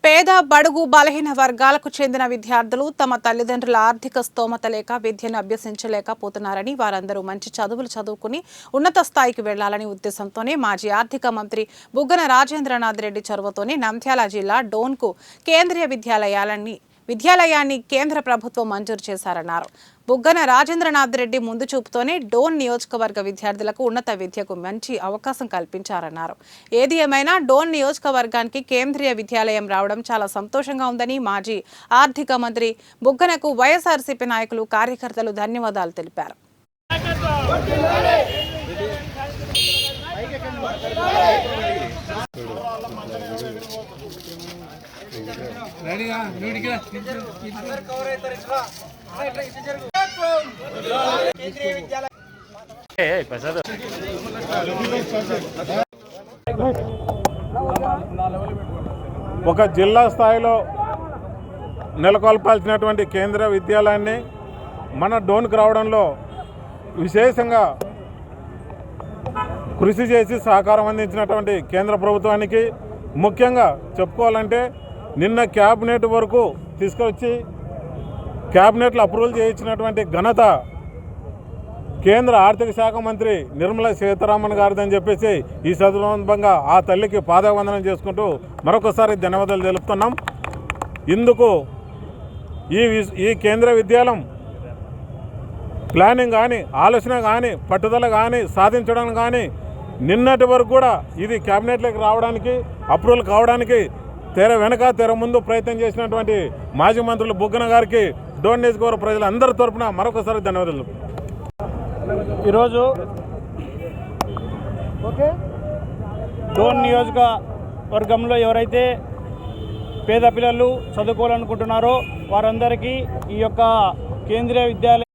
పేద బడుగు బలహీన వర్గాలకు చెందిన విద్యార్థులు తమ తల్లిదండ్రుల ఆర్థిక స్తోమత లేక విద్యను అభ్యసించలేకపోతున్నారని వారందరూ మంచి చదువులు చదువుకుని ఉన్నత స్థాయికి వెళ్లాలని ఉద్దేశంతోనే మాజీ ఆర్థిక మంత్రి బుగ్గన రాజేంద్రనాథ్ రెడ్డి చొరవతోనే నంద్యాల జిల్లా డోన్కు కేంద్రీయ విద్యాలయాన్ని కేంద్ర ప్రభుత్వం మంజూరు చేశారన్నారు. బుగ్గన రాజేంద్రనాథ్ రెడ్డి ముందు చూపుతోనే డోన్ నియోజకవర్గ విద్యార్థులకు ఉన్నత విద్యకు మంచి అవకాశం కల్పించారన్నారు. ఏది ఏమైనా డోన్ నియోజకవర్గానికి కేంద్రీయ విద్యాలయం రావడం చాలా సంతోషంగా ఉందని మాజీ ఆర్థిక మంత్రి బుగ్గనకు వైఎస్ఆర్సీపీ నాయకులు కార్యకర్తలు ధన్యవాదాలు తెలిపారు. ఒక జిల్లా స్థాయిలో నెలకొల్పాల్సినటువంటి కేంద్ర విద్యాలయాన్ని మన డోన్కు రావడంలో విశేషంగా కృషి చేసి సహకారం అందించినటువంటి కేంద్ర ప్రభుత్వానికి ముఖ్యంగా చెప్పుకోవాలంటే నిన్న క్యాబినెట్ వరకు తీసుకొచ్చి క్యాబినెట్లో అప్రూవల్ చేయించినటువంటి ఘనత కేంద్ర ఆర్థిక శాఖ మంత్రి నిర్మలా సీతారామన్ గారిదని చెప్పేసి ఈ సందర్భంగా ఆ తల్లికి పాదవందనం చేసుకుంటూ మరొకసారి ధన్యవాదాలు తెలుపుతున్నాం. ఇందుకు ఈ కేంద్ర విద్యాలయం ప్లానింగ్ కానీ ఆలోచన కానీ పట్టుదల కానీ సాధించడం కానీ నిన్నటి వరకు కూడా ఇది క్యాబినెట్లోకి రావడానికి అప్రూవల్ కావడానికి తెర వెనక తెర ముందు ప్రయత్నం చేసినటువంటి మాజీ మంత్రులు బుగ్గన గారికి డోన్ నియోజకవర్గ ప్రజలందరి తరఫున మరొకసారి ధన్యవాదాలు. ఈరోజు డోన్ నియోజకవర్గంలో ఎవరైతే పేద పిల్లలు చదువుకోవాలనుకుంటున్నారో వారందరికీ ఈ యొక్క కేంద్రీయ విద్యాలయం